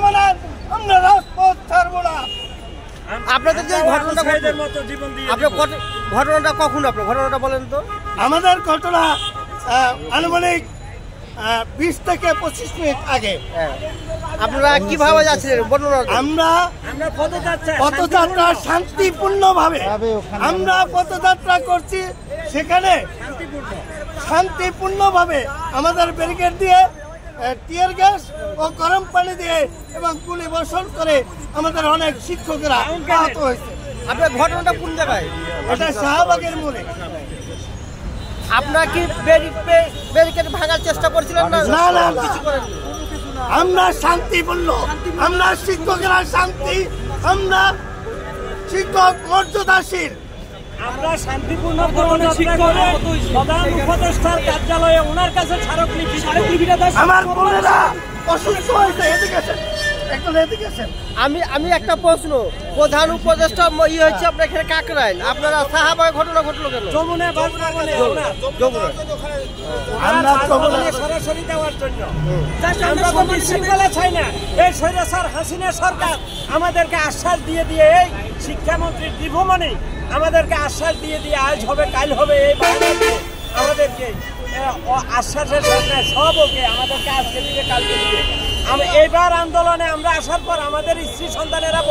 জামানত আমরা রাজপথ ছাড়বো না। আপনাদের যে ঘটনাটা ঘটনাটা কখন আপনার ঘটনাটা বলেন তো? আমাদের ঘটনা আনুমানিক 20 থেকে 25 মিনিট আগে। আপনারা কিভাবে যাচ্ছিলেন বর্ণনা? আমরা পদযাত্রা শান্তিপূর্ণভাবে আমরা পদযাত্রা করছি, সেখানে শান্তিপূর্ণভাবে আমাদের ব্যারিকেড দিয়ে টিয়ার গ্যাস ও গরম পানি দিয়ে এবং গুলি বর্ষণ করে আমাদের অনেক শিক্ষকেরা আহত হয়েছে। আপনার ঘটনাটা কোন জায়গায়? এটা শাহবাগের মোড়ে। আপনারা কি ব্যারিকেড ভাঙার চেষ্টা করছিলেন? না না, কিছু করেননি। আমরা শান্তিপূর্ণ, আমরা শিক্ষকেরা শান্তি, আমরা শিক্ষক মর্যাদাশীল, আমরা শান্তিপূর্ণ প্রধান উপদেষ্টার কার্যালয়ে ওনার কাছে স্মারকলিপিটা আমার বোনেরা অসুস্থ হয়েছে। আমি একটা প্রশ্ন, প্রধান উপদেষ্টা হয়েছে আপনার এখানে কাকরাইল, আপনারা শাহবাগে ঘটনা ঘটলো কেন? সরাসরি দেওয়ার জন্য চাই না। এই স্বৈরাচার হাসিনা সরকার আমাদেরকে আশ্বাস দিয়ে এই শিক্ষামন্ত্রী দীর্ঘমণি আমাদেরকে আশ্বাস দিয়ে আজ হবে কাল হবে এই আমাদেরকে আশ্বাসের সঙ্গে সব ওকে আমাদেরকে আজকে দিবে কালকে দিবে। এইবার আন্দোলনে আমরা আসার পর আমাদের স্ত্রী সন্তানেরা